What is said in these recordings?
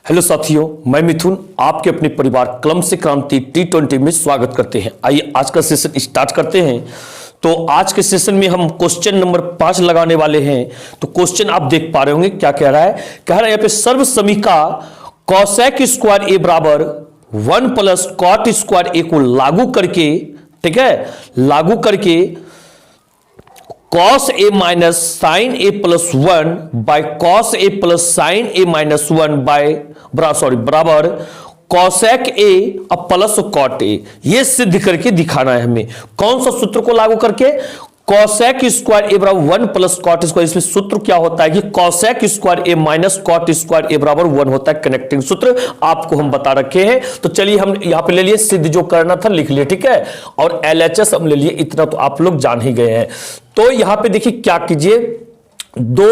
Hello साथियों, मैं मिथुन आपके अपने परिवार कलम से क्रांति T20 में स्वागत करते हैं। आइए आज का सेशन स्टार्ट करते हैं। तो आज के सेशन में हम क्वेश्चन नंबर 5 लगाने वाले हैं। तो क्वेश्चन आप देख पा रहे होंगे क्या कह रहा है। कह रहा है यहाँ पे सर्व समीका कॉसेक स्क्वायर ए बराबर 1 प्लस कॉट स्क्वायर ए को लागू करके, ठीक है, लागू करके cos a minus sine a plus 1 by cos a plus sine a minus 1 by बराबर cosec a अब प्लस cot a, ये सिद्ध करके दिखाना है हमें। कौन सा सूत्र को लागू करके? cosec स्क्वायर ए बराबर 1 प्लस cot स्क्वायर। इसमें सूत्र क्या होता है कि cosec स्क्वायर ए माइनस cot स्क्वायर ए बराबर 1 होता है। कनेक्टिंग सूत्र आपको हम बता रखे हैं। तो चलिए हम यहां पे ले लिए, सिद्ध जो करना था लिख लिए, ठीक है, और LHS हम ले लिए। इतना तो आप लोग जान ही गए हैं। तो यहां पे देखिए क्या कीजिए, दो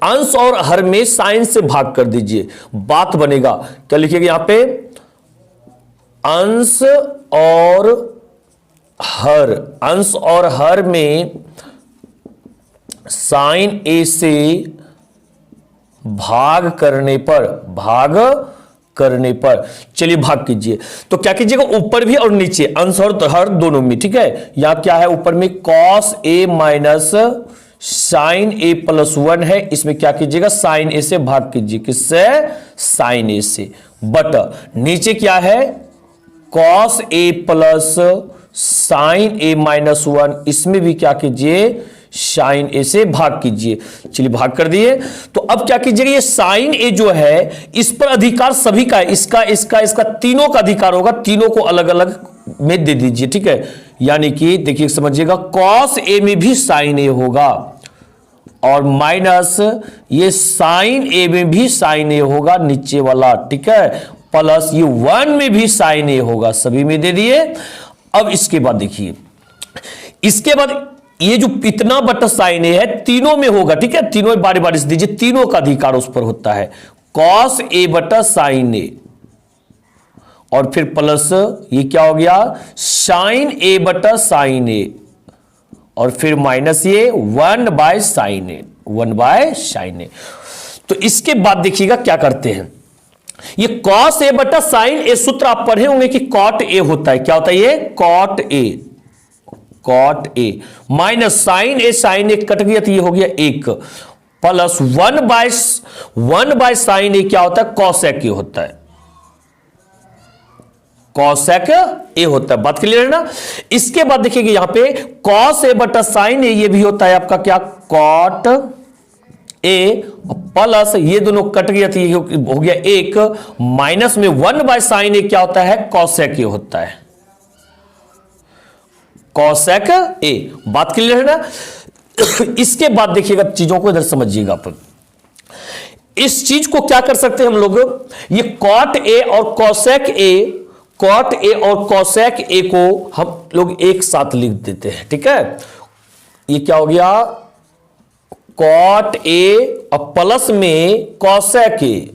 अंश और हर में साइन से भाग कर दीजिए, बात बनेगा। क्या लिखिएगा यहां पे? अंश और हर में साइन ए से भाग करने पर चलिए भाग कीजिए। तो क्या कीजिएगा, ऊपर भी और नीचे अंश और हर दोनों में, ठीक है। यहां क्या है, ऊपर में cos a minus sine a plus 1 है। इसमें क्या कीजिएगा, साइन ए से भाग कीजिए। किससे? साइन ए से। बट नीचे क्या है, cos a plus sine a minus 1। इसमें भी क्या कीजिए, साइन ए से भाग कीजिए। चलिए भाग कर दिए। तो अब क्या कीजिएगा, ये साइन ए जो है इस पर अधिकार सभी का है। इसका तीनों का अधिकार होगा। तीनों को अलग अलग में दे दीजिए, ठीक है। यानी कि देखिए समझिएगा, cos ए में भी साइन ए होगा और माइनस ये साइन ए में भी साइन ए होगा नीचे वाला, ठीक है, प्लस ये 1 में भी साइन ए होगा। सभी में दे दिए। अब इसके बाद देखिए, इसके बाद ये जो इतना बटा साइन ए है तीनों में होगा, ठीक है। तीनों में बारी बारी से दीजिए, तीनों का अधिकार उस पर होता है। cos ए बटा साइन ए और फिर प्लस ये क्या हो गया, साइन ए बटा साइन ए और फिर माइनस ये 1 by sine a, 1 by sine a. तो इसके बाद देखिएगा क्या करते हैं, ये cos ए बटा साइन ए सूत्र आप पढ़े होंगे कि cot ए होता है। क्या होता है ये? cot ए माइनस साइन ए कट गया तो ये हो गया 1 प्लस 1 बाय साइन ए क्या होता है, cosec ए होता है। cosec ए होता है। बात क्लियर है ना। इसके बाद देखिएगा यहां पे cos ए बटा साइन ए, ये भी होता है आपका क्या, cot ए प्लस ये दोनों कट गया तो ये हो गया 1 माइनस में 1 बाय साइन ए क्या होता है, cosec ए होता है। cosec ए। बात क्लियर है ना। इसके बाद देखिएगा चीजों को इधर समझिएगा अपन। इस चीज को क्या कर सकते हैं हम लोग, ये cot ए और cosec ए को हम लोग एक साथ लिख देते हैं, ठीक है। ये क्या हो गया, cot ए और प्लस में cosec ए।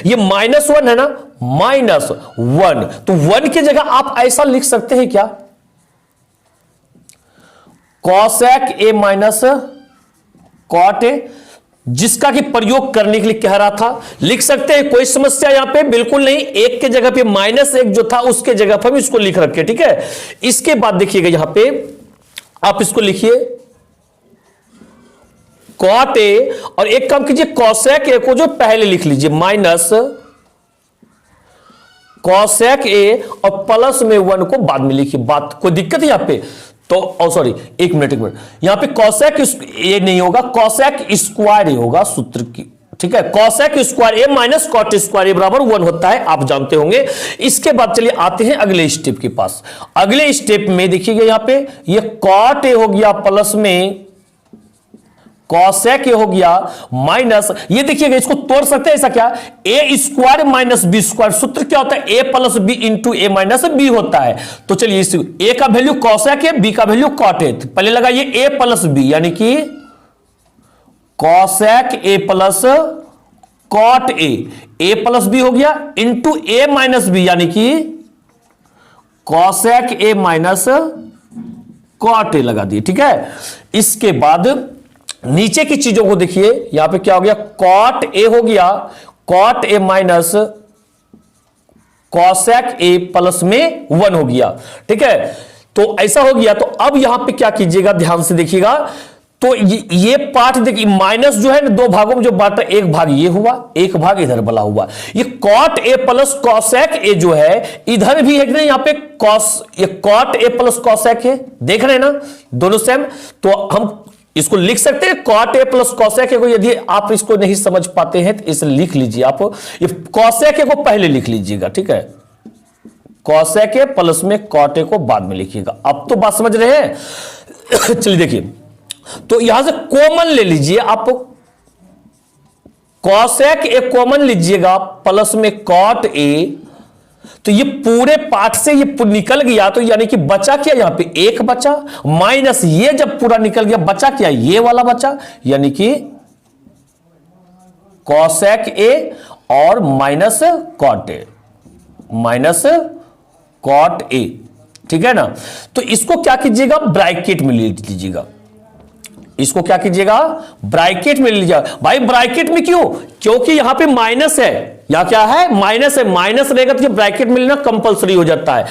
ये -1 है ना, -1, तो 1 की जगह आप ऐसा लिख सकते हैं क्या, cosec ए माइनस cot ए, जिसका कि प्रयोग करने के लिए कह रहा था। लिख सकते हैं, कोई समस्या यहां पे बिल्कुल नहीं। 1 के जगह पे -1 जो था उसके जगह पर हम इसको लिख रखे, ठीक है। इसके बाद देखिएगा यहां पे आप इसको लिखिए cot ए, और एक काम कीजिए cosec ए को जो पहले लिख लीजिए माइनस cosec ए और प्लस में 1 को बाद में लिखिए। बात कोई दिक्कत है यहां पे? तो सॉरी, एक मिनट यहां पे cosec ए नहीं होगा, cosec स्क्वायर ए होगा सूत्र की, ठीक है। cosec स्क्वायर ए माइनस cot स्क्वायर ए बराबर 1 होता है, आप जानते होंगे। इसके बाद चलिए आते हैं अगले स्टेप के पास। अगले स्टेप में देखिएगा यहां पे ये cot ए हो गया प्लस में cosec ए हो गया माइनस, ये देखिएगा इसको तोड़ सकते हैं ऐसा क्या, ए स्क्वायर माइनस बी स्क्वायर। सूत्र क्या होता है, ए plus b into a minus B होता है। तो चलिए इस ए का वैल्यू cosec ए, बी का वैल्यू cot ए। तो पहले लगाइए ए प्लस बी, यानी कि cosec ए प्लस cot ए प्लस बी हो गया इंटू ए माइनस बी, यानी कि cosec ए माइनस cot ए लगा दिए, ठीक है। इसके बाद नीचे की चीजों को देखिए, यहां पे क्या हो गया, कॉट ए हो गया, cot a minus cosec a plus में 1 हो गया। ठीक है, तो ऐसा हो गया। तो अब यहां पे क्या कीजिएगा, ध्यान से देखिएगा, तो ये पार्ट देखिए, माइनस जो है ना दो भागों में जो बांटा, एक भाग ये हुआ, एक भाग इधर बला हुआ। ये cot a plus cosec a जो है इधर भी है कि नहीं, यहां पे कॉस, ये कॉट ए प्लस कॉसेक है, देख रहे हैं ना दोनों सेम। तो हम इसको लिख सकते हैं cot a plus cosec a को। यदि आप इसको नहीं समझ पाते हैं तो इसे लिख लीजिए आप, ये कॉसेक ए को पहले लिख लीजिएगा। ठीक है, कॉसेक ए प्लस में कॉट ए को बाद में लिखिएगा। अब तो बात समझ रहे हैं। चलिए देखिए, तो यहां से कॉमन ले लीजिए आप, कॉसेक ए कॉमन लीजिएगा प्लस में कॉट ए, तो ये पूरे पार्ट से ये निकल गया, तो यानी कि बचा क्या, यहां पे एक बचा, माइनस ये जब पूरा निकल गया बचा क्या, ये वाला बचा, यानी कि कॉसेक ए और minus cot a, minus cot a. ठीक है ना, तो इसको क्या कीजिएगा, ब्रैकेट में ले लीजिएगा, इसको क्या कीजिएगा, ब्रैकेट में ले लीजिएगा। भाई ब्रैकेट में क्यों, क्योंकि यहां पे माइनस है, या क्या है, माइनस है, माइनस रहेगा तो ब्रैकेट में लेना कंपलसरी हो जाता है।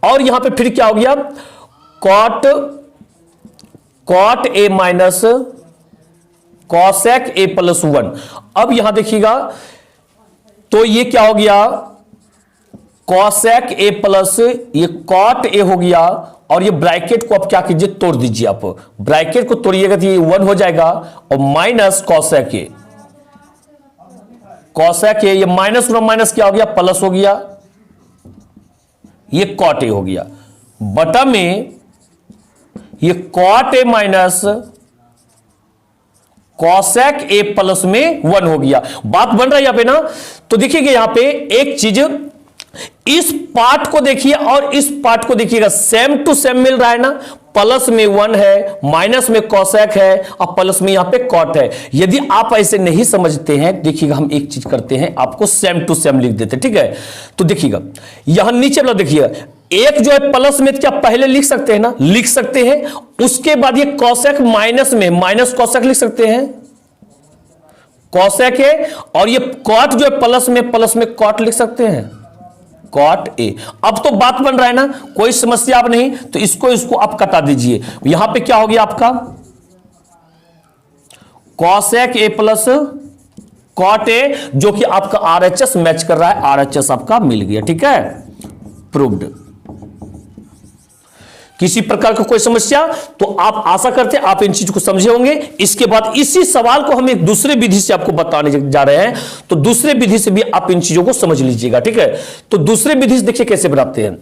और यहां पे फिर क्या हो गया, cot a minus cosec a plus 1। अब यहां देखिएगा, तो ये क्या हो गया, कॉसेक ए प्लस ये कॉट ए हो गया, और ये ब्रैकेट को आप क्या कीजिए, तोड़ दीजिए। आप ब्रैकेट को तोड़िएगा तो ये 1 हो जाएगा, और माइनस कॉसेक ए, कॉसेक ए, ये माइनस माइनस क्या हो गया, प्लस हो गया, ये कॉट ए हो गया, बटा में ये cot a minus cosec a plus में 1 हो गया। बात बन रहा है यहां पे ना। तो देखिएगा यहां पे एक चीज, इस पार्ट को देखिए और इस पार्ट को देखिएगा, सेम टू सेम मिल रहा है ना, प्लस में 1 है, माइनस में कॉसेक है, और प्लस में यहां पे कॉट है। यदि आप ऐसे नहीं समझते हैं, देखिएगा हम एक चीज करते हैं, आपको सेम टू सेम लिख देते हैं। ठीक है, तो देखिएगा यहां नीचे वाला देखिएगा, एक जो है प्लस में क्या पहले लिख सकते हैं ना, लिख सकते हैं, उसके बाद ये कॉसेक माइनस में माइनस कॉसेक लिख सकते हैं, कॉसेक है, और ये कॉट जो है प्लस में कॉट लिख सकते हैं, कॉट ए। अब तो बात बन रहा है ना, कोई समस्या अब नहीं। तो इसको आप कटा दीजिए। यहां पे क्या हो गया आपका, cosec a plus cot a, जो कि आपका आरएचएस मैच कर रहा है, आरएचएस आपका मिल गया। ठीक है, प्रूव्ड। किसी प्रकार का कोई समस्या, तो आप आशा करते हैं आप इन चीजों को समझे होंगे। इसके बाद इसी सवाल को हम एक दूसरे विधि से आपको बताने जा रहे हैं, तो दूसरे विधि से भी आप इन चीजों को समझ लीजिएगा। ठीक है, तो दूसरे विधि से देखिए कैसे बनाते हैं।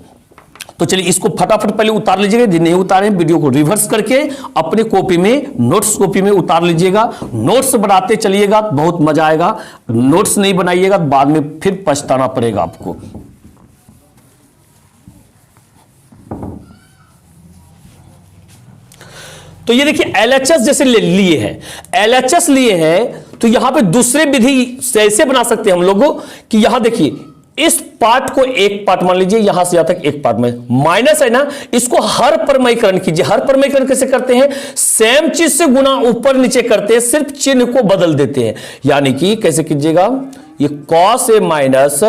तो चलिए इसको फटाफट पहले उतार लीजिएगा, यदि नहीं उतारे वीडियो को रिवर्स करके अपने कॉपी में, नोट्स कॉपी में उतार लीजिएगा। नोट्स बनाते चलिएगा, बहुत मजा आएगा। नोट्स नहीं बनाइएगा बाद में फिर पछताना पड़ेगा आपको। तो ये देखिए एलएचएस जैसे लिए हैं, एलएचएस लिए हैं, तो यहां पे दूसरे विधि से ऐसे बना सकते हैं हम लोगों कि यहां देखिए, इस पार्ट को एक पार्ट मान लीजिए, यहां से यहां तक एक पार्ट में, माइनस है ना, इसको हर परमयीकरण कीजिए। हर परमयीकरण कैसे करते हैं, सेम चीज से गुना ऊपर नीचे करते हैं, सिर्फ चिन्ह को बदल देते हैं। यानी कि कैसे कीजिएगा, ये कॉस ए माइनस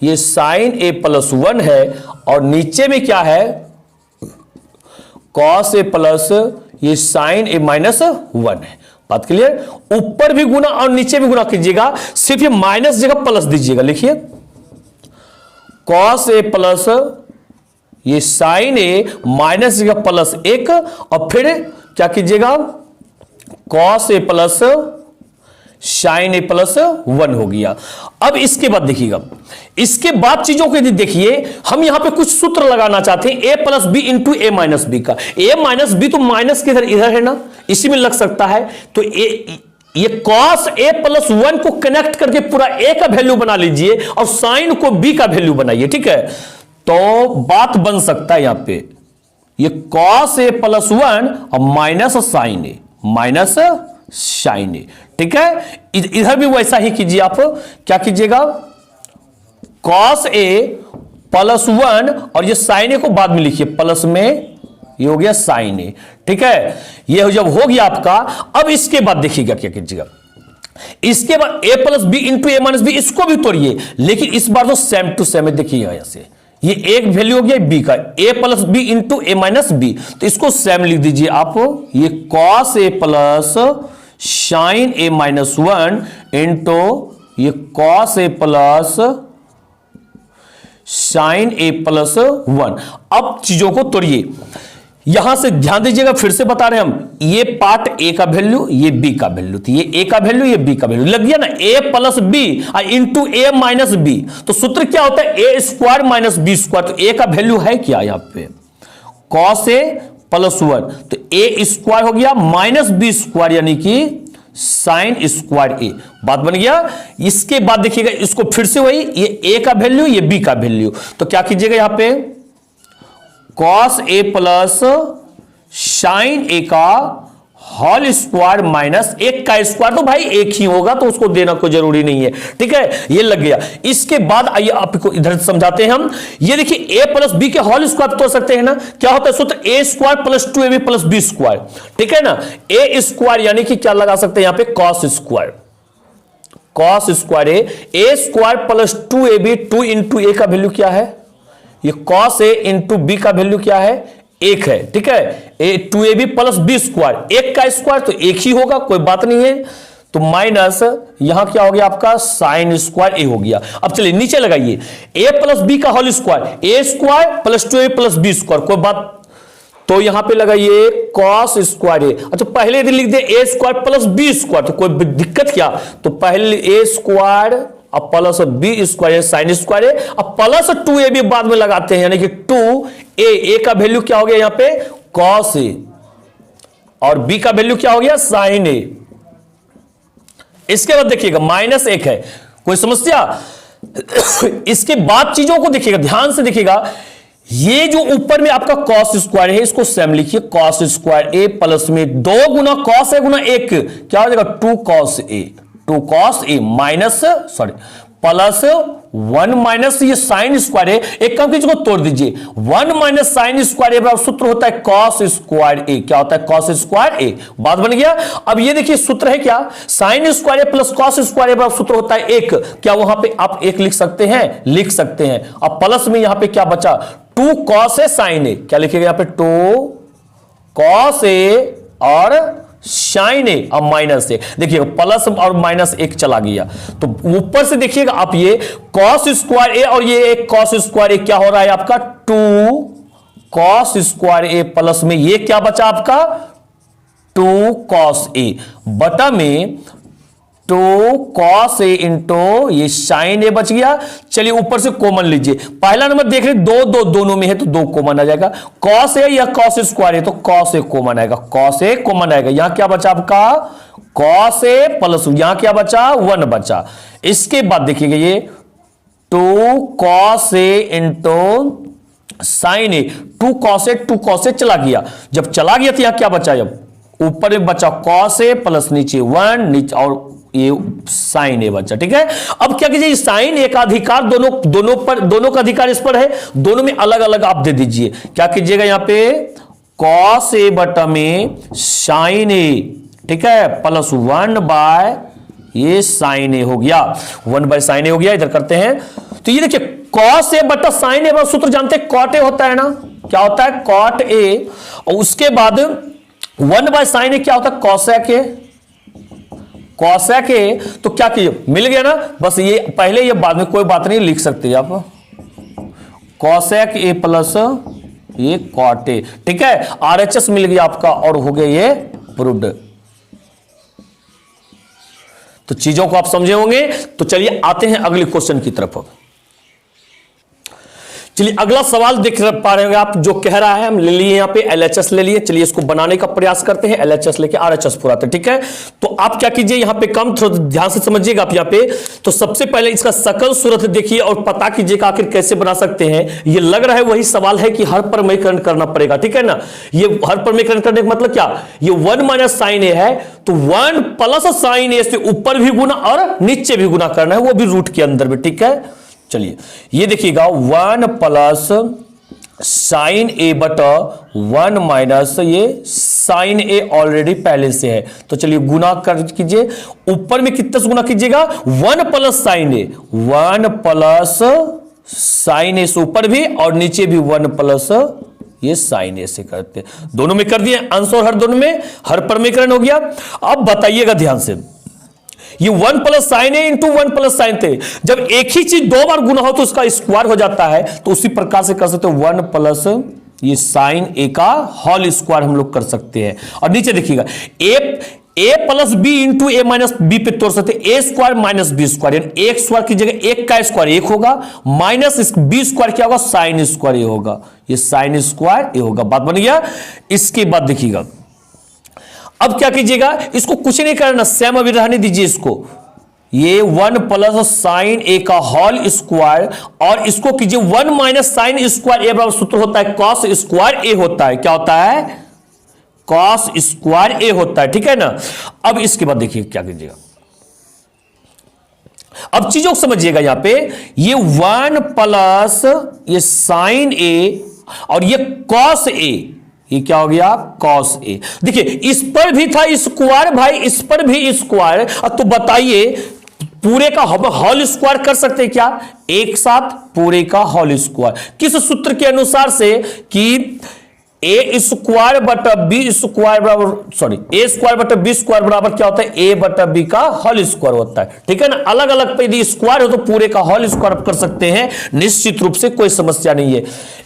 ये साइन ए प्लस 1 है, और नीचे में क्या है, कॉस ए प्लस ये साइन ए माइनस 1 है। बात क्लियर, ऊपर भी गुना और नीचे भी गुना कीजिएगा, सिर्फ ये माइनस जगह प्लस दीजिएगा। लिखिए कॉस ए प्लस ये साइन ए माइनस जगह प्लस 1, और फिर क्या कीजिएगा, cos a plus sine a plus 1 हो गया। अब इसके बाद देखिएगा, इसके बाद चीजों को यदि देखिए, हम यहां पे कुछ सूत्र लगाना चाहते हैं, ए plus b into a minus B का। ए माइनस बी तो माइनस के इधर है ना, इसी में लग सकता है। तो ये कॉस ए प्लस 1 को कनेक्ट करके पूरा ए का वैल्यू बना लीजिए, और साइन को बी का वैल्यू बनाइए। ठीक है, तो बात बन सकता है यहां पे, ये कॉस ए प्लस 1 और minus sine a, minus sine ए। ठीक है, इधर भी वैसा ही कीजिए। आप क्या कीजिएगा, कॉस ए प्लस 1 और ये साइन ए को बाद में लिखिए, प्लस में ये हो गया साइन ए, ठीक है। ये जब हो गया आपका, अब इसके बाद देखिएगा क्या कीजिएगा, इसके बाद a plus b into a minus b, इसको भी तोड़िए, लेकिन इस बार तो सेम टू सेम है। देखिएगा यहां से ये एक वैल्यू हो गया b का, a plus b into a minus b, तो इसको सेम लिख दीजिए आप, ये cos a plus sine a minus 1 into ये cos a plus sine a plus 1। अब चीजों को तोड़िए, यहां से ध्यान दीजिएगा, फिर से बता रहे हैं हम, ये पार्ट ए का वैल्यू, ये बी का वैल्यू, तो ये ए का वैल्यू, ये बी का वैल्यू लग गया ना, ए plus b into a minus b, तो सूत्र क्या होता है, ए स्क्वायर माइनस बी स्क्वायर। तो ए का वैल्यू है क्या यहां पे, कॉस ए प्लस 1, तो ए स्क्वायर हो गया माइनस बी स्क्वायर यानी कि साइन स्क्वायर ए, बात बन गया। इसके बाद देखिएगा, इसको फिर से वही, ये ए का वैल्यू, ये बी का वैल्यू, तो क्या कीजिएगा यहां पे, कॉस ए प्लस साइन ए का होल स्क्वायर माइनस एक का स्क्वायर, तो भाई एक ही होगा, तो उसको देना कोई जरूरी नहीं है, ठीक है, ये लग गया। इसके बाद आइए आपको इधर समझाते हैं हम, ये देखिए a प्लस बी के होल स्क्वायर तोड़ सकते हैं ना, क्या होता है सूत्र, a square plus 2ab plus b square, ठीक है ना। ए स्क्वायर यानी कि क्या लगा सकते हैं यहां पे, cos square, cos square a square plus 2ab, 2 into a का वैल्यू क्या है, ये कॉस ए इंटू बी का वैल्यू क्या है, एक है, ठीक है, ए 2ab प्लस बी स्क्वायर, एक का स्क्वायर तो एक ही होगा, कोई बात नहीं है, तो माइनस यहां क्या हो गया आपका, साइन स्क्वायर ए हो गया। अब चलिए नीचे लगाइए, ए प्लस बी का whole square, a square plus 2ab plus b square, कोई बात, तो यहां पे लगाइए कॉस स्क्वायर ए। अच्छा पहले लिख दे a square plus b square, तो कोई दिक्कत क्या, तो पहले ए स्क्वायर अब plus b square sine square है, अब प्लस 2ab बाद में लगाते हैं, यानी कि 2a, का वैल्यू क्या हो गया यहां पे, कॉस ए, और b का वैल्यू क्या हो गया, साइन ए। इसके बाद देखिएगा माइनस 1 है, कोई समस्या। इसके बाद चीजों को देखिएगा, ध्यान से देखिएगा, ये जो ऊपर में आपका कॉस स्क्वायर है, इसको सेम लिखिए, कॉस स्क्वायर ए प्लस में 2 गुना कॉस ए गुना 1, क्या हो जाएगा, 2 cos A, 2 cos A minus sorry plus 1 minus ये साइन स्क्वायर है, एक काम कीजिए को तोड़ दीजिए, 1 माइनस साइन स्क्वायर ए बराबर सूत्र होता है कॉस स्क्वायर ए, क्या होता है, कॉस स्क्वायर ए, बात बन गया। अब ये देखिए सूत्र है क्या, साइन स्क्वायर ए प्लस कॉस स्क्वायर ए बराबर सूत्र होता है 1, क्या वहां पे आप 1 लिख सकते हैं, लिख सकते हैं। अब प्लस में यहां पे क्या बचा, 2 कॉस ए साइन ए, क्या लिखिएगा यहां पे, 2 कॉस ए और साइन ए, अब माइनस ए, देखिएगा प्लस और माइनस 1 चला गया, तो ऊपर से देखिएगा आप ये कॉस स्क्वायर ए और ये एक कॉस स्क्वायर ए, क्या हो रहा है आपका, 2 कॉस स्क्वायर ए प्लस में ये क्या बचा आपका, 2 कॉस ए बटा में 2 कॉस ए इंटू ये साइन ए बच गया। चलिए ऊपर से कॉमन लीजिए, पहला नंबर देख रहे 2 2 दोनों में है, तो 2 कॉमन आ जाएगा, कॉस ए या कॉस स्क्वायर है, तो कॉस ए कॉमन आएगा, कॉस ए कॉमन आएगा। यहां क्या बचा आपका, कॉस ए प्लस यहां क्या बचा, 1 बचा। इसके बाद देखिएगा ये 2 cos A into sine A, 2 cos A चला गया, जब चला गया तो यहां क्या बचा, जब ऊपर में बचा कॉस ए प्लस नीचे 1, नीचे और ये साइन ए बचा, ठीक है। अब क्या कीजिए, साइन ए का अधिकार दोनों का अधिकार इस पर है, दोनों में अलग अलग आप दे दीजिए, क्या कीजिएगा यहां पे, कॉस ए बटा में साइन ए, ठीक है, प्लस 1 बाय ये साइन ए हो गया, 1 बाय साइन ए हो गया। इधर करते हैं तो ये देखिए कॉस ए बटा साइन ए, सूत्र जानते हैं कॉट ए होता है ना, क्या होता है, कॉट ए, और उसके बाद 1 बाय साइन ए क्या होता है, कॉसेक ए, कॉसेक ए, तो क्या कीजिए, मिल गया ना, बस ये पहले ये बाद में कोई बात नहीं, लिख सकते हैं आप, कॉसेक ए प्लस ये कॉट ए, ठीक है, आरएचएस मिल गया आपका, और हो गया ये प्रूव्ड। तो चीजों को आप समझे होंगे। तो चलिए आते हैं अगले क्वेश्चन की तरफ। चलिए अगला सवाल देख पा रहे होंगे आप, जो कह रहा है, हम ले लिए यहां पे एलएचएस ले लिए, चलिए इसको बनाने का प्रयास करते हैं, एलएचएस लेके आरएचएस पुराते, ठीक है। तो आप क्या कीजिए, यहां पे कम थोड़ा ध्यान से समझिएगा आप यहां पे, तो सबसे पहले इसका सकल सूरत देखिए और पता कीजिएगा आखिर कैसे बना सकते हैं। ये लग रहा है वही सवाल है कि हर परमेयकरण करना पड़ेगा, ठीक है ना। ये हर परमेयकरण करने का मतलब क्या, ये 1 माइनस साइन ए है, तो 1 प्लस साइन ए से ऊपर भी गुना और नीचे भी गुना करना है, वो भी रूट के अंदर भी, ठीक है। चलिए ये देखिएगा 1 प्लस साइन ए बटा 1 माइनस ये साइन ए ऑलरेडी पहले से है, तो चलिए गुना कर कीजिए। ऊपर में कितने से गुना कीजिएगा, 1 plus sine a, 1 plus sine ए से ऊपर भी और नीचे भी 1 प्लस ये साइन ए से करते, दोनों में कर दिए अंश और हर, दोनों में हर परमीकरण हो गया। अब बताइएगा ध्यान से, ये 1 प्लस साइन ए इंटू 1 प्लस साइन थे, जब एक ही चीज दो बार गुना हो तो उसका स्क्वायर हो जाता है, तो उसी प्रकार से कर सकते हो 1 प्लस ये साइन ए का होल स्क्वायर हम लोग कर सकते हैं। और नीचे देखिएगा ए plus b into a minus B पे तोड़ सकते, ए स्क्वायर माइनस बी स्क्वायर, यानी एक स्क्वायर की जगह एक का स्क्वायर एक होगा, माइनस बी स्क्वायर क्या होगा, साइन स्क्वायर ए होगा, ये साइन स्क्वायर ए होगा। बात बन गया। इसके बाद देखिएगा, अब क्या कीजिएगा, इसको कुछ नहीं करना, सेम अभी रहने दीजिए इसको, ये 1 प्लस साइन ए का होल स्क्वायर और इसको कीजिए 1 माइनस साइन स्क्वायर ए बराबर सूत्र होता है कॉस स्क्वायर ए होता है, क्या होता है, कॉस स्क्वायर ए होता है, ठीक है ना। अब इसके बाद देखिए क्या कीजिएगा, अब चीजों को समझिएगा, यहां पे ये 1 प्लस ये साइन ए और ये कॉस ए, ये क्या हो गया, कॉस ए। देखिए इस पर भी था स्क्वायर भाई, इस पर भी स्क्वायर, तो बताइए पूरे का होल स्क्वायर कर सकते हैं क्या, एक साथ पूरे का होल स्क्वायर, किस सूत्र के अनुसार से कि ए स्क्वायर बटा बी स्क्वायर बराबर, सॉरी ए स्क्वायर बटा बी स्क्वायर बराबर क्या होता है, ए बटा बी का होल स्क्वायर होता है, ठीक है ना। अलग अलग पे यदि स्क्वायर हो तो पूरे का होल स्क्वायर कर सकते हैं, निश्चित रूप से कोई समस्या नहीं है।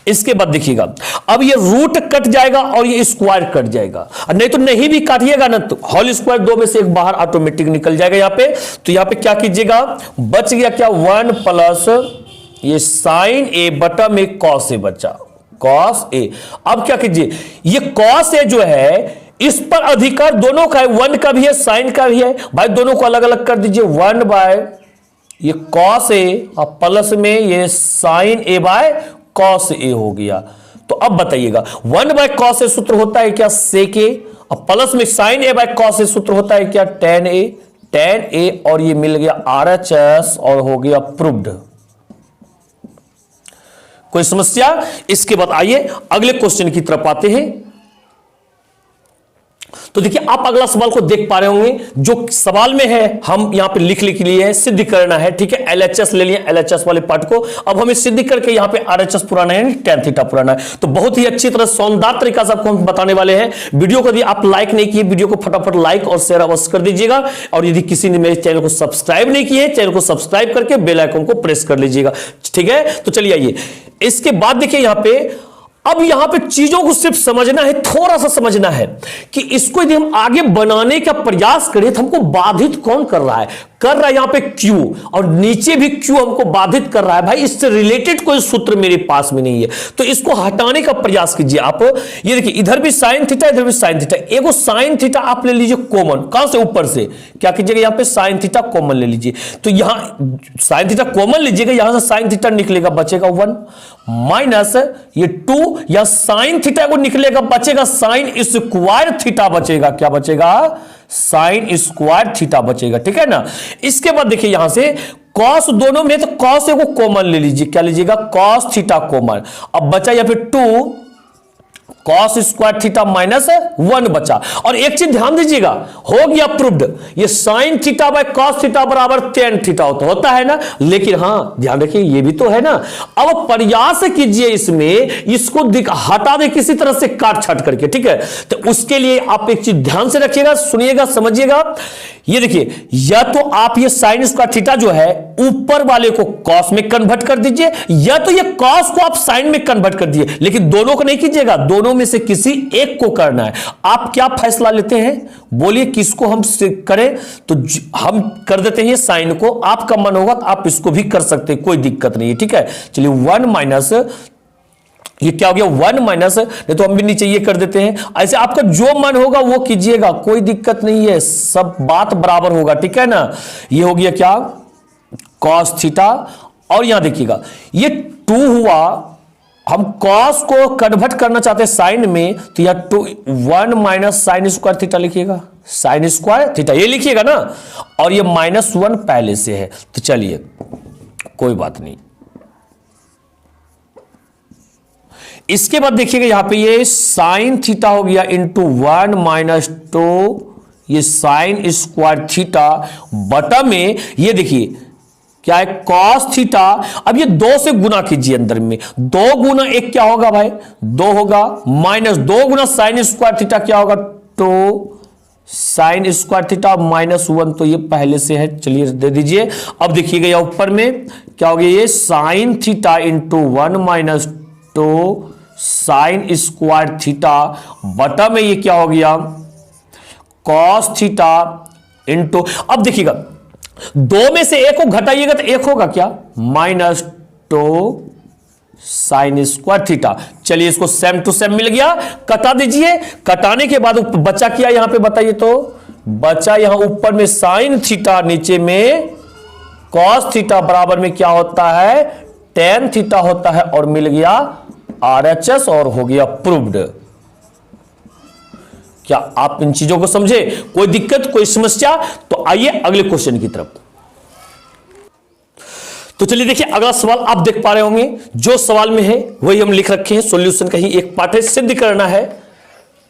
इसके बाद देखिएगा, अब ये रूट कट जाएगा और ये स्क्वायर कट जाएगा, नहीं तो नहीं भी काटिएगा ना तो होल स्क्वायर दो में से एक बाहर ऑटोमेटिक निकल जाएगा यहाँ पे। तो यहाँ पे क्या कीजिएगा, बच गया क्या, 1 प्लस ये साइन ए बटा में कॉस ए बचा, कॉस ए। अब क्या कीजिए, ये कॉस ए जो है इस पर अधिकार दोनों का है, 1 का भी है साइन का भी है, भाई दोनों को अलग अलग कर दीजिए, 1 बाय ये कॉस ए और प्लस में ये साइन ए बाय कॉस ए हो गया। तो अब बताइएगा 1 बाय कॉस ए सूत्र होता है क्या, सेक ए, और प्लस में साइन ए बाय कॉस ए सूत्र होता है क्या, टेन ए, और ये मिल गया RHS और हो गया प्रूव्ड। कोई समस्या। इसके बाद आइए अगले क्वेश्चन की तरफ आते हैं। तो देखिए आप अगला सवाल को देख पा रहे होंगे, जो सवाल में है हम यहां पे लिख लिए हैं, सिद्ध करना है, ठीक है। LHS ले लिए, LHS वाले पार्ट को अब हमें सिद्ध करके यहां पे RHS पुराना है, tan थीटा पुराना है। तो बहुत ही अच्छी तरह शानदार तरीका से आपको हम बताने वाले हैं। वीडियो को यदि आप लाइक नहीं किए, वीडियो को फटाफट लाइक और शेयर अवश्य कर दीजिएगा, और यदि किसी ने मेरे चैनल को सब्सक्राइब नहीं किए, चैनल को सब्सक्राइब करके बेल आइकन को प्रेस कर लीजिएगा, ठीक है। तो चलिए आइए, इसके बाद देखिए यहां पे, अब यहां पे चीजों को सिर्फ समझना है, थोड़ा सा समझना है कि इसको यदि हम आगे बनाने का प्रयास करें तो हमको बाधित कौन कर रहा है यहां पे Q, और नीचे भी Q हमको बाधित कर रहा है। भाई इससे रिलेटेड कोई सूत्र मेरे पास में नहीं है, तो इसको हटाने का प्रयास कीजिए आप। ये देखिए इधर भी साइन थीटा, इधर भी साइन थीटा, एगो साइन थीटा आप ले लीजिए कॉमन, कहां से, ऊपर से, क्या कीजिएगा यहां पे साइन थीटा कॉमन ले लीजिए। तो यहां साइन थीटा कॉमन लीजिएगा, यहां से साइन थीटा निकलेगा, बचेगा 1 माइनस ये 2, या साइन थीटा को निकलेगा, बचेगा साइन स्क्वायर थीटा बचेगा, क्या बचेगा, साइन स्क्वायर थीटा बचेगा, ठीक है ना। इसके बाद देखिए यहां से कॉस दोनों में, तो कॉस को कॉमन ले लीजिए, क्या लीजिएगा, कॉस थीटा कॉमन। अब बचा या फिर 2 कॉस स्क्वायर थीटा माइनस 1 बचा। और एक चीज ध्यान दीजिएगा, हो गया प्रूव्ड, ये sine theta by cos theta बराबर tan थीटा होता है ना, लेकिन हां ध्यान रखिए ये भी तो है ना। अब प्रयास कीजिए इसमें इसको हटा दे किसी तरह से काट छाट करके, ठीक है। तो उसके लिए आप एक चीज ध्यान से रखिएगा, सुनिएगा, समझिएगा। ये देखिए, या तो आप ये साइन स्क्वायर थीटा जो है ऊपर वाले को कॉस में कन्वर्ट कर दीजिए, या तो ये कॉस को आप साइन में कन्वर्ट कर दीजिए, लेकिन दोनों को नहीं कीजिएगा, दोनों में से किसी एक को करना है। आप क्या फैसला लेते हैं, बोलिए किसको हम करें, तो हम कर देते हैं साइन को, आपका मन होगा तो आप इसको भी कर सकते हैं, कोई दिक्कत नहीं है, ठीक है। चलिए 1 माइनस ये क्या हो गया, 1 माइनस, नहीं तो हम भी नीचे ये कर देते हैं। ऐसे आपका जो मन होगा वो कीजिएगा, कोई दिक्कत नहीं है, सब बात बराबर होगा, ठीक है ना। ये हो गया क्या, कॉस थीटा, और यहां देखिएगा ये 2 हुआ, हम कॉस को कन्वर्ट करना चाहते हैं साइन में, तो यह 1 माइनस साइन स्क्वायर थीटा लिखिएगा, साइन स्क्वायर थीटा ये लिखिएगा ना, और ये -1 पहले से है, तो चलिए कोई बात नहीं। इसके बाद देखिएगा यहां पे ये साइन थीटा हो गया इंटू 1 माइनस 2 ये साइन स्क्वायर थीटा बटा में ये देखिए क्या है कॉस थीटा। अब ये 2 से गुना कीजिए अंदर में, 2 गुना 1 क्या होगा भाई 2 होगा, माइनस 2 गुना साइन स्क्वायर थीटा क्या होगा 2 साइन स्क्वायर थीटा माइनस 1 तो ये पहले से है, चलिए दे दीजिए। अब देखिएगा ये ऊपर में क्या हो गया ये sine theta into 1 minus 2 sine square theta बटा में ये क्या हो गया कॉस थीटा इंटू, अब देखिएगा 2 में से 1 को घटाइएगा तो 1 होगा क्या माइनस 2 साइन स्क्वायर थीटा। चलिए इसको सेम टू सेम मिल गया, कटा दीजिए। कटाने के बाद बचा क्या यहां पे बताइए, तो बचा यहां ऊपर में साइन थीटा नीचे में कॉस थीटा बराबर में क्या होता है टेन थीटा होता है और मिल गया RHS और हो गया प्रूव्ड। क्या आप इन चीजों को समझे, कोई दिक्कत कोई समस्या? तो आइए अगले क्वेश्चन की तरफ। तो चलिए देखिए अगला सवाल आप देख पा रहे होंगे, जो सवाल में है वही हम लिख रखे हैं, सॉल्यूशन का ही एक पार्ट है, सिद्ध करना है,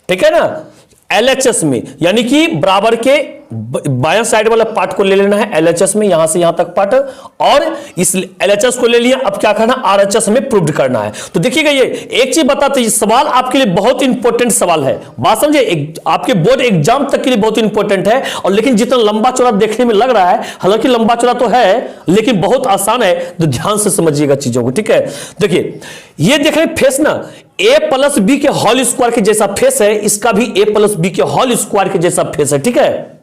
ठीक है ना। LHS में यानी कि बराबर के बायां साइड वाला पार्ट को ले लेना है LHS में, यहां से यहां तक पार्ट, और इस LHS को ले लिया। अब क्या करना RHS में प्रूव करना है। तो देखिएगा ये एक चीज बताते हैं, सवाल आपके लिए बहुत इंपॉर्टेंट सवाल है, बात समझे, आपके बोर्ड एग्जाम तक के लिए बहुत इंपॉर्टेंट है। और लेकिन जितना लंबा चौड़ा देखने में लग रहा है, हालांकि लंबा चौड़ा तो है लेकिन बहुत आसान है, तो ध्यान से समझिएगा चीजों को, ठीक है। देखिए ये देख रहे फेस ना a प्लस बी के होल स्क्वायर के जैसा फेस है, इसका भी a प्लस बी के होल स्क्वायर के जैसा फेस है, ठीक है।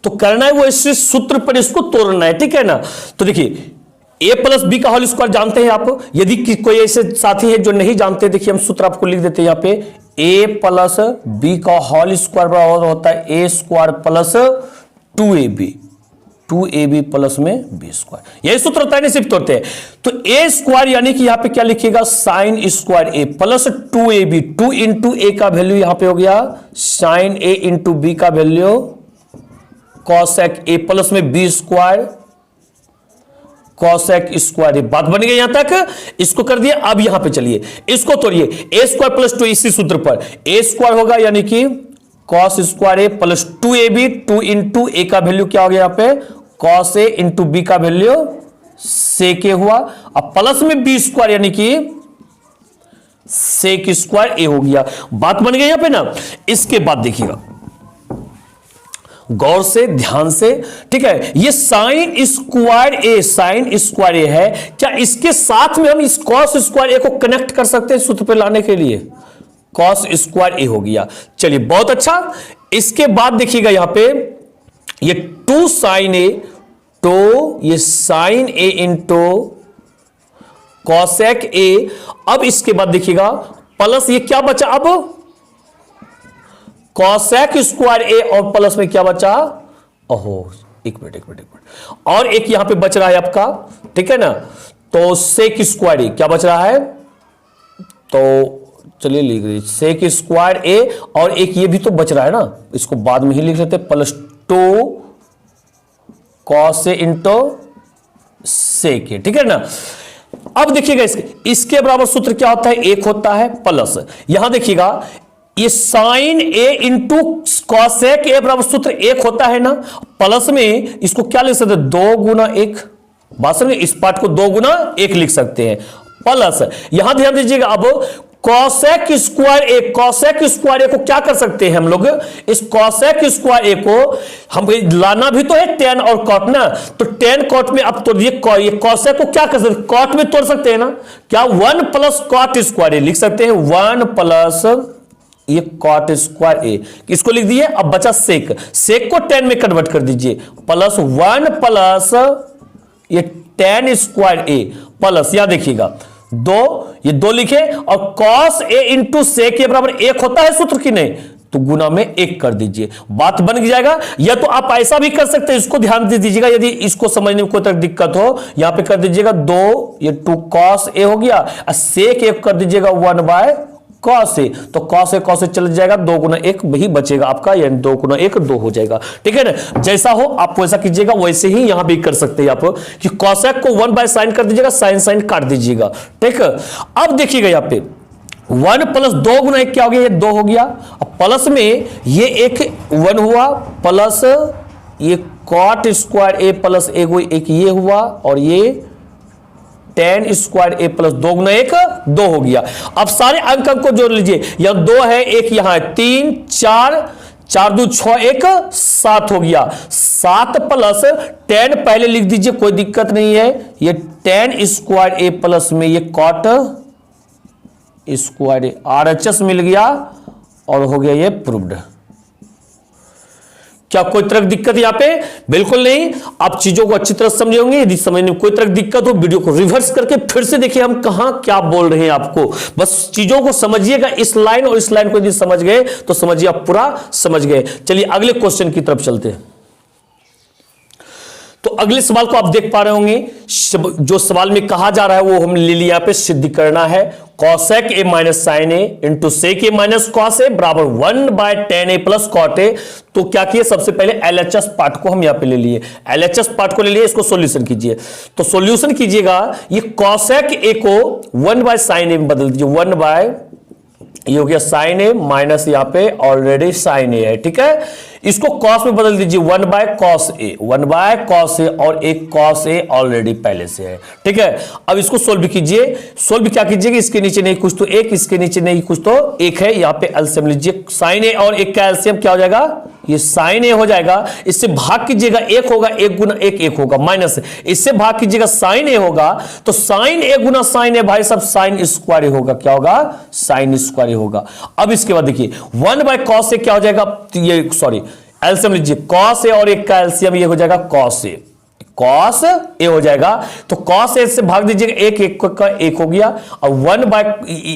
तो करना है वो इस सूत्र पर इसको तोड़ना है, ठीक है ना। तो देखिए a प्लस बी का होल स्क्वायर जानते हैं आप, यदि कोई ऐसे साथी है जो नहीं जानते, देखिए हम सूत्र आपको लिख देते हैं यहां पे, a प्लस बी का होल स्क्वायर बराबर होता है a square plus 2ab, 2ab plus में बी स्क्वायर, यही सूत्र होता है, नहीं सिर्फ तोड़ते हैं। तो a स्क्वायर यानी कि यहां पे क्या लिखिएगा sine square a plus 2ab, 2 into a का वैल्यू यहां पे हो गया साइन a इंटू बी का वैल्यू कॉसेक a प्लस में बी स्क्वायर कॉसेक स्क्वायर, बात बन गई यहां तक, इसको कर दिया। अब यहां पे चलिए इसको तोड़िए, a स्क्वायर प्लस 2 इसी सूत्र पर a स्क्वायर होगा यानी कि cos square a plus 2ab, 2 into a का वैल्यू क्या हो गया यहां पे कॉस a इंटू बी का वैल्यू सेक a हुआ, अब प्लस में बी स्क्वायर यानी कि सेक स्क्वायर a हो गया, बात बन गई यहां पे ना। इसके बाद देखिएगा गौर से ध्यान से, ठीक है, ये साइन स्क्वायर ए, साइन स्क्वायर ए है, क्या इसके साथ में हम इस कॉस स्क्वायर ए को कनेक्ट कर सकते हैं सूत्र पे लाने के लिए, कॉस स्क्वायर ए हो गया। चलिए बहुत अच्छा। इसके बाद देखिएगा यहां पे ये 2 साइन ए, तो ये sine A into cosec a. अब इसके बाद देखिएगा प्लस ये क्या बचा, अब कॉसेक स्क्वायर ए और प्लस में क्या बचा, ओहो एक मिनट, और एक यहां पे बच रहा है आपका, ठीक है ना। तो सेक स्क्वायर ए क्या बच रहा है, तो चलिए लिख दीजिए सेक स्क्वायर ए, और एक ये भी तो बच रहा है ना, इसको बाद में ही लिख लेते plus 2 cos A into sec ए, ठीक है ना। अब देखिएगा इसके बराबर सूत्र क्या होता है, एक होता है प्लस, यहां देखिएगा ये sine A into cosec a बराबर सूत्र एक होता है ना, प्लस में इसको क्या लिख सकते हैं 2 गुना 1, बात समझे, इस पार्ट को 2 गुना 1 लिख सकते हैं, प्लस यहां ध्यान दीजिएगा अब कॉसेक स्क्वायर ए, कॉसेक स्क्वायर ए को क्या कर सकते हैं हम लोग, इस कॉसेक स्क्वायर ए को हम लाना भी तो है टेन और कॉट ना, तो टेन कॉट में अब तो ये कॉसेक को क्या कर सकते हैं, कॉट में तोड़ सकते हैं ना, क्या 1 प्लस कॉट स्क्वायर ए लिख सकते हैं, 1 प्लस ये कॉट स्क्वायर ए, इसको लिख दिए। अब बचा सेक, सेक को 10 में कन्वर्ट कर दीजिए, प्लस 1 प्लस ये टेन स्क्वायर ए प्लस, यहां देखिएगा 2, ये 2 लिखे, और कॉस ए इंटू सेक ए बराबर 1 होता है सूत्र की नहीं, तो गुना में 1 कर दीजिए, बात बन जाएगा। या तो आप ऐसा भी कर सकते हैं, इसको ध्यान दे दीजिएगा, यदि इसको समझने में कोई तरह दिक्कत हो, यहां पे कर दीजिएगा 2, ये 2 कॉस ए हो गया, सेक 1 कर दीजिएगा 1/2 कॉस ए, तो कॉस ए चल जाएगा, 2 गुना 1 वही बचेगा आपका, यानी 2 गुना 1 2 हो जाएगा। ठीक है ना, जैसा हो आप वैसा कीजिएगा, वैसे ही यहां भी कर सकते हैं आप कि कॉसेक को 1 बाय साइन कर दीजिएगा, साइन साइन काट दीजिएगा। ठीक है, अब देखिएगा यहां पे 1 प्लस 2 गुना 1 क्या हो गया, ये 2 हो गया। अब प्लस में ये एक 1 हुआ, प्लस ये कॉट स्क्वायर ए प्लस एक ये हुआ, और ये tan स्क्वायर ए प्लस 2 गुना 1 2 हो गया। अब सारे अंक को जोड़ लीजिए, यह 2 है, एक यहां है, 3 4 4 2 6 1 7 हो गया। 7 प्लस tan पहले लिख दीजिए, कोई दिक्कत नहीं है। ये tan स्क्वायर ए प्लस में ये कॉट स्क्वायर ए, RHS मिल गया और हो गया ये प्रूव्ड। क्या कोई तरह की दिक्कत यहां पे? बिल्कुल नहीं। आप चीजों को अच्छी तरह समझे होंगे। यदि समझने में कोई तरह की दिक्कत हो, वीडियो को रिवर्स करके फिर से देखिए हम कहां क्या बोल रहे हैं आपको। बस चीजों को समझिएगा, इस लाइन और इस लाइन को यदि समझ गए तो समझिए आप पूरा समझ गए। चलिए अगले क्वेश्चन की तरफ चलते हैं। तो अगले सवाल को आप देख पा रहे होंगे, जो सवाल में कहा जा रहा है वो हम ले लिया पे सिद्ध करना है। Cosec A minus sine A into sec A minus cos A बराबर 1 by tan A plus cot A. तो क्या किए, सबसे पहले LHS पार्ट को हम यहां पे ले लिए, LHS पार्ट को ले लिए, इसको सॉल्यूशन कीजिए। तो सॉल्यूशन कीजिएगा, ये कॉसेक ए को 1 बाय साइन ए में बदल दीजिए, 1 बाय ये हो गया साइन ए माइनस यहां पे ऑलरेडी साइन ए है। ठीक है, इसको कॉस में बदल दीजिए, 1 by cos A, 1 by cos A, और एक कॉस ए ऑलरेडी पहले से है। ठीक है, अब इसको सोल्व कीजिए। सोल्व क्या कीजिएगा, इसके नीचे नहीं कुछ तो एक, इसके नीचे नहीं कुछ तो एक है, यहां पे एलसीएम लीजिए। साइन ए और एक का एलसीएम क्या हो जाएगा, ये साइन ए हो जाएगा। इससे भाग कीजिएगा, एक होगा, 1 गुना 1 1 होगा, माइनस इससे भाग कीजिएगा, साइन ए होगा, तो साइन ए गुना साइन ए भाई सब साइन स्क्वायर होगा, क्या होगा, साइन स्क्वायर होगा। अब इसके बाद देखिए 1 बाय कॉस ए क्या हो जाएगा, ये सॉरी एलसीएम लीजिए, कॉस ए और एक का एलसीएम ये हो जाएगा कॉस ए, कॉस ए हो जाएगा। तो कॉस ए से भाग दीजिएगा, एक एक का एक हो गया, और 1 बाय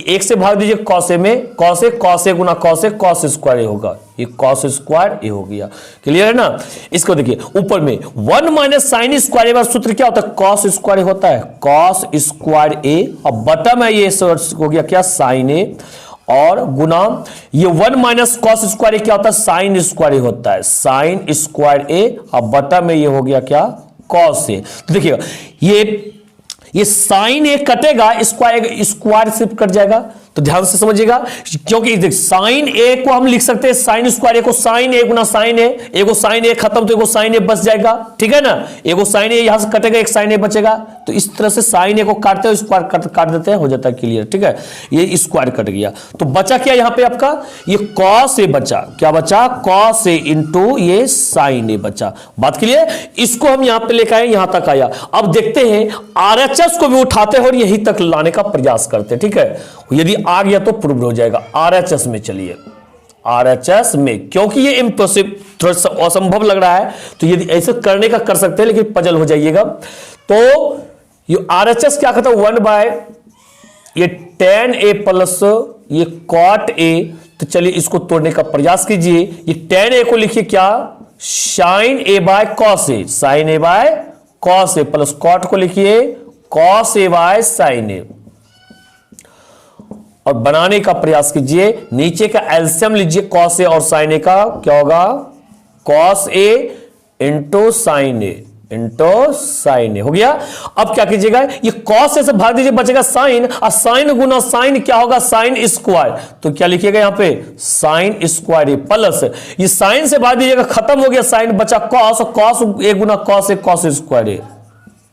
1 से भाग दीजिए कॉस ए में, cos A Guna cos A, cos square ए होगा, ये कॉस स्क्वायर ए हो गया। क्लियर है ना। इसको देखिए ऊपर में 1 माइनस साइन स्क्वायर ए का सूत्र क्या होता है, कॉस स्क्वायर ए होता है, कॉस स्क्वायर ए, और बटम है ये हो गया क्या, साइन ए, और गुना ये 1 माइनस कॉस स्क्वायर ए क्या होता है, साइन स्क्वायर ए होता है, साइन स्क्वायर ए, और बटा में ये हो गया क्या, कॉस ए। तो देखिएगा ये साइन ए कटेगा, स्क्वायर सिर्फ कट जाएगा, तो ध्यान से समझिएगा, क्योंकि साइन ए को हम लिख सकते हैं साइन स्क्वायर ए को साइन ए गुना साइन ए, एगो साइन ए खत्म तो एगो साइन ए बच जाएगा। ठीक है ना, एगो साइन ए यहां से कटेगा, एक साइन ए बचेगा, तो इस तरह से साइन ए को काटते हैं, स्क्वायर काट देते हैं, हो जाता है क्लियर। ठीक है, ये स्क्वायर कट गया, तो बचा क्या यहां पे आपका, ये कॉस ए बचा, क्या बचा, कॉस ए इंटू ये साइन ए बचा। बात क्लियर, इसको हम यहां पे लेकर आए, यहां तक आया। अब देखते हैं RHS को भी उठाते हैं और यहीं तक लाने का प्रयास करते हैं। ठीक है, यदि आ गया तो प्रूव हो जाएगा। RHS में चलिए, RHS में, क्योंकि ये इम्पॉसिबल थोड़ा सा असंभव लग रहा है, तो यदि ऐसे करने का कर सकते हैं, लेकिन पजल हो जाइएगा। तो ये RHS क्या कहता है, 1 बाय ये tan ए प्लस ये cot ए। तो चलिए इसको तोड़ने का प्रयास कीजिए, ये tan ए को लिखिए क्या, sin ए बाय cos ए, sin ए बाय cos ए, प्लस cot को लिखिए cos ए बाय sin ए, और बनाने का प्रयास कीजिए। नीचे का एलसीएम लीजिए, कॉस ए और साइन ए का क्या होगा, cos A into sine A, into sine ए हो गया। अब क्या कीजिएगा, ये कॉस ए से भाग दीजिए, बचेगा साइन, और साइन गुना साइन क्या होगा, साइन स्क्वायर, तो क्या लिखिएगा यहां पे, साइन स्क्वायर ए, प्लस ये साइन से भाग दीजिएगा, खत्म हो गया साइन, बचा cos, cos A Guna cos A, cos square A,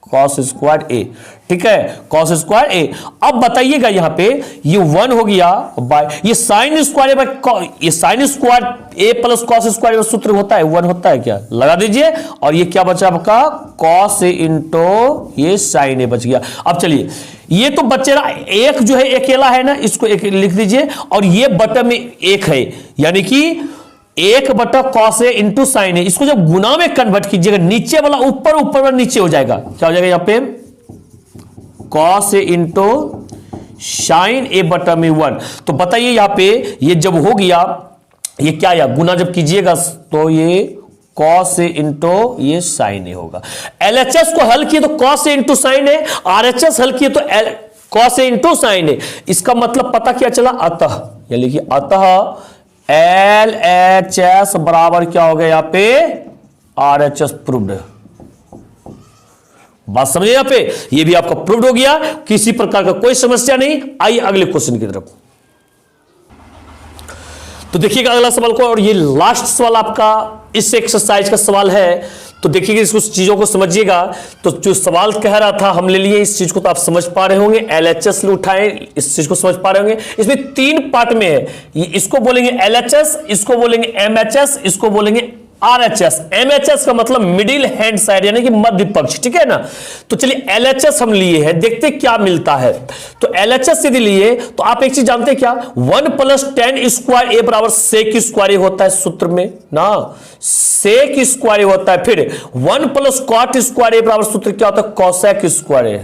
cos square ए। ठीक है, कॉस स्क्वायर ए। अब बताइएगा यहां पे ये 1 हो गया बाय ये साइन स्क्वायर बाय ये साइन स्क्वायर ए प्लस कॉस स्क्वायर का सूत्र होता है 1 होता है क्या, लगा दीजिए, और ये क्या बचा आपका, कॉस ए इंटू ये साइन ए बच गया। अब चलिए ये तो बच्चे एक जो है अकेला है ना, इसको एक लिख दीजिए, और ये बटन में एक है, यानी कि 1 बटा कॉस ए इंटू साइन ए। इसको जब गुना में कन्वर्ट कीजिएगा, नीचे वाला ऊपर, ऊपर वाला नीचे हो जाएगा, क्या हो जाएगा यहां पे, कॉस ए इंटू साइन ए बटा में 1। तो बताइए यहां पे ये जब हो गया, ये क्या या गुना जब कीजिएगा तो ये कॉस ए इंटू ये साइन ए होगा। LHS को हल किए तो cos A into sine A, RHS हल किए तो कॉस ए इंटू साइन ए, इसका मतलब पता क्या चला, अतः, या लिखिए अतः LHS बराबर क्या हो गया यहां पे, RHS प्रूव्ड। बात समझे यहां पे, ये भी आपका प्रूव्ड हो गया, किसी प्रकार का कोई समस्या नहीं। आइए अगले क्वेश्चन की तरफ। तो देखिएगा अगला सवाल को, और ये लास्ट सवाल आपका इस एक्सरसाइज का सवाल है। तो देखिएगा इसको, चीजों को समझिएगा। तो जो सवाल कह रहा था हम ले लिए इस चीज को, तो आप समझ पा रहे होंगे। LHS उठाएं, इस चीज को समझ पा रहे होंगे। इसमें 3 पार्ट में है, ये इसको बोलेंगे LHS, इसको बोलेंगे MHS, इसको बोलेंगे RHS। MHS का मतलब मिडिल हैंड साइड, यानी कि मध्य पक्ष, ठीक है ना। तो चलिए LHS हम लिए हैं, देखते क्या मिलता है। तो LHS यदि लिए तो आप एक चीज जानते हैं क्या, 1 + tan स्क्वायर ए बराबर सेक स्क्वायर ए होता है सूत्र में ना, सेक स्क्वायर ए होता है। फिर 1 + cot स्क्वायर ए बराबर सूत्र क्या होता है, कॉसेक स्क्वायर ए,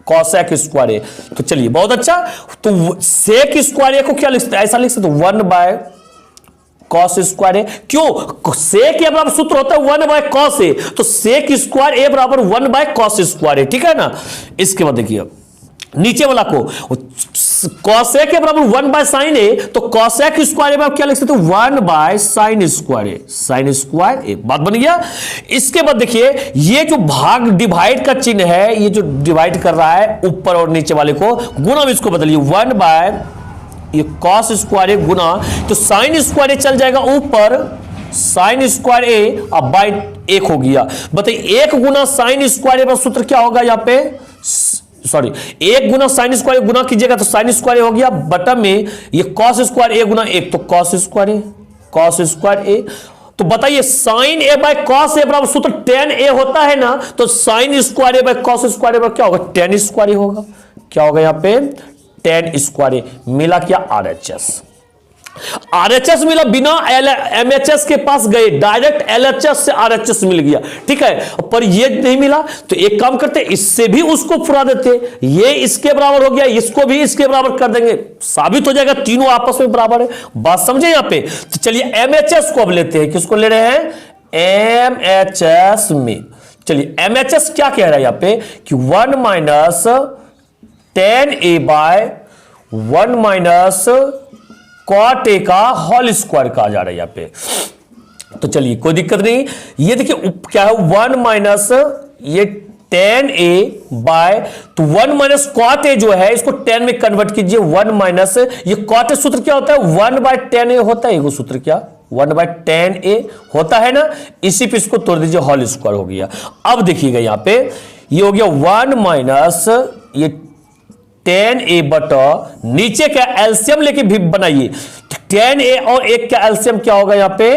कॉसेक स्क्वायर ए। तो चलिए बहुत अच्छा, तो सेक स्क्वायर ए को क्या लिख सकते, ऐसा लिख सकते 1 cos स्क्वायर ए। क्यों, सेक ए बराबर सूत्र होता है 1 cos ए, तो सेक स्क्वायर ए बराबर 1 cos स्क्वायर ए, ठीक है ना। इसके बाद देखिए नीचे वाला को, कॉसेक के बराबर 1 sin ए, तो कॉसेक स्क्वायर ए बराबर क्या लिख सकते हो, 1 sin स्क्वायर ए, sin स्क्वायर ए। बात बन गया। इसके बाद देखिए ये जो भाग डिवाइड का चिन्ह है, ये जो डिवाइड कर रहा है ऊपर और नीचे वाले को, गुना में इसको बदलिए 1 ये cos स्क्वायर ए गुना, तो sin स्क्वायर ए चल जाएगा ऊपर, sin स्क्वायर ए अब बाय 1 हो गया। बताइए 1 गुना sin स्क्वायर ए का सूत्र क्या होगा यहां पे, सॉरी 1 गुना sin स्क्वायर गुना कीजिएगा तो sin स्क्वायर हो गया, बटन में ये cos स्क्वायर ए गुना 1, तो cos स्क्वायर ए, cos स्क्वायर ए। तो बताइए sin ए बाय cos ए बराबर सूत्र tan ए होता है ना, तो sin स्क्वायर ए बाय cos स्क्वायर ए क्या होगा, tan स्क्वायर ए होगा। क्या होगा यहां पे, tan स्क्वायर ए। मिला क्या, RHS। RHS मिला, बिना MHS के पास गए, डायरेक्ट LHS से RHS मिल गया, ठीक है। पर ये नहीं मिला तो एक काम करते, इससे भी उसको फुरा देते, ये इसके बराबर हो गया, इसको भी इसके बराबर कर देंगे, साबित हो जाएगा तीनों आपस में बराबर है। बात समझे यहां पे। तो चलिए MHS को अब लेते हैं, किसको ले रहे हैं, MHS में। चलिए MHS क्या कह रहा है यहां पे कि 1 - tan ए बाय 1 - cot ए का होल स्क्वायर कहा जा रहा है यहां पे। तो चलिए कोई दिक्कत नहीं, ये देखिए क्या है 1 - ये tan ए बाय, तो 1 - cot ए जो है इसको tan में कन्वर्ट कीजिए, 1 - ये cot ए सूत्र क्या होता है, 1/tan ए होता है, ये सूत्र क्या 1/tan ए होता है ना। इसी पे इसको तोड़ दीजिए, होल स्क्वायर हो गया। अब देखिएगा यहां पे ये हो गया 1 - ये tan ए बटा, नीचे का एलसीएम लेके भी बनाइए, tan ए और 1 का एलसीएम क्या होगा यहां पे,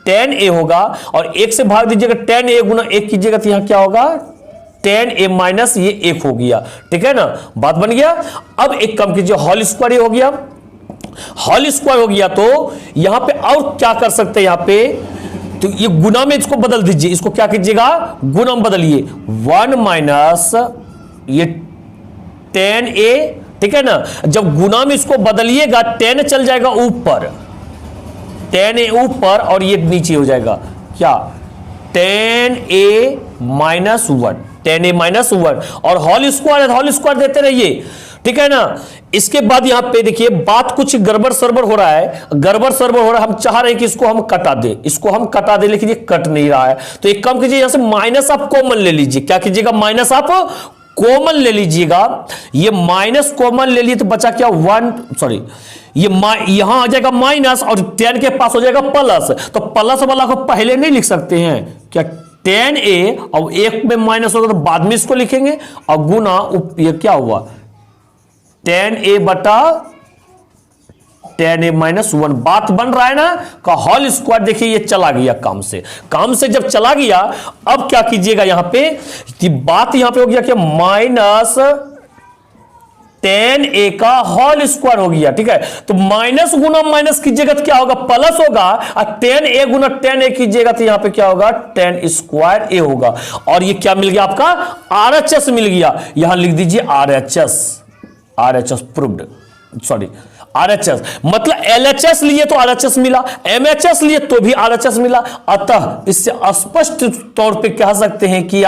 tan ए होगा, और 1 से भाग दीजिएगा, tan ए गुना 1 कीजिएगा तो यहां क्या होगा, tan ए माइनस ये 1 हो गया, ठीक है ना। बात बन गया। अब एक काम कीजिए, होल स्क्वायर हो गया, होल स्क्वायर हो गया, तो यहां पे और क्या कर सकते हैं यहां पे, तो ये गुना में इसको बदल दीजिए, इसको क्या कीजिएगा, गुना में बदलिए, 1 - ये tan ए, ठीक है ना। जब गुना में इसको बदलिएगा tan चल जाएगा ऊपर, tan ए ऊपर, और ये नीचे हो जाएगा क्या, tan ए -1, tan ए -1, और होल स्क्वायर, होल स्क्वायर देते रहिए, ठीक है ना। इसके बाद यहां पे देखिए बात कुछ गड़बड़ सरबड़ हो रहा है, गड़बड़ सरबड़ हो रहा है। हम चाह रहे हैं कि इसको हम कटा दे, इसको हम कटा दे, लेकिन ये कट नहीं रहा है। तो एक काम कीजिए, यहां से माइनस आप कॉमन ले लीजिए। क्या कीजिएगा, माइनस आप कॉमन ले लीजिएगा। ये माइनस कॉमन ले लिए तो बचा क्या, 1, सॉरी ये यहां आ जाएगा माइनस, और tan के पास हो जाएगा प्लस, तो प्लस वाला को पहले नहीं लिख सकते हैं क्या, tan ए, और 1 में माइनस होगा तो बाद में इसको लिखेंगे, और गुना ये क्या हुआ, tan ए बटा tan ए -1। बात बन रहा है ना, का होल स्क्वायर देखिए ये चला गया काम से, काम से जब चला गया, अब क्या कीजिएगा यहां पे, कि बात यहां पे हो गया कि tan ए का होल स्क्वायर हो गया, ठीक है। तो माइनस गुना माइनस कीजिएगा तो क्या होगा, प्लस होगा, और tan ए गुना tan ए कीजिएगा तो यहां पे क्या होगा, tan स्क्वायर ए होगा। और ये क्या मिल गया आपका, RHS मिल गया। यहां लिख दीजिए RHS, RHS proved, sorry RHS, मतलब LHS लिए तो RHS मिला, MHS लिए तो भी RHS मिला। अतः इससे स्पष्ट तौर पे कह सकते हैं कि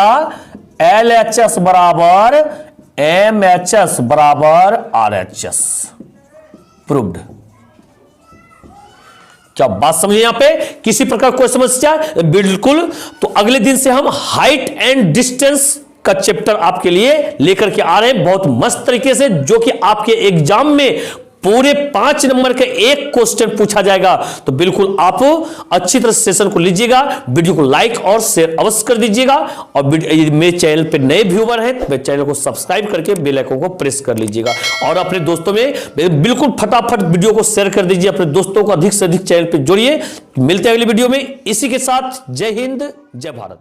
LHS बराबर MHS बराबर RHS। प्रूव्ड। क्या बात समझे यहां पे? किसी प्रकार कोई समस्या? बिल्कुल। तो अगले दिन से हम हाइट एंड डिस्टेंस का चैप्टर आपके लिए लेकर के आ रहे हैं बहुत मस्त तरीके से, जो कि आपके एग्जाम में पूरे 5 नंबर का एक क्वेश्चन पूछा जाएगा। तो बिल्कुल आप अच्छी तरह सेशन को लीजिएगा, वीडियो को लाइक और शेयर अवश्य कर दीजिएगा। और मेरे चैनल पे नए व्यूअर हैं तो मेरे चैनल को सब्सक्राइब करके बेल आइकन को प्रेस कर लीजिएगा और अपने दोस्तों में बिल्कुल फटाफट वीडियो को शेयर कर दीजिए। अपने दोस्तों को अधिक से अधिक चैनल पर जोड़िए। मिलते हैं अगली वीडियो में। इसी के साथ जय हिंद, जय भारत।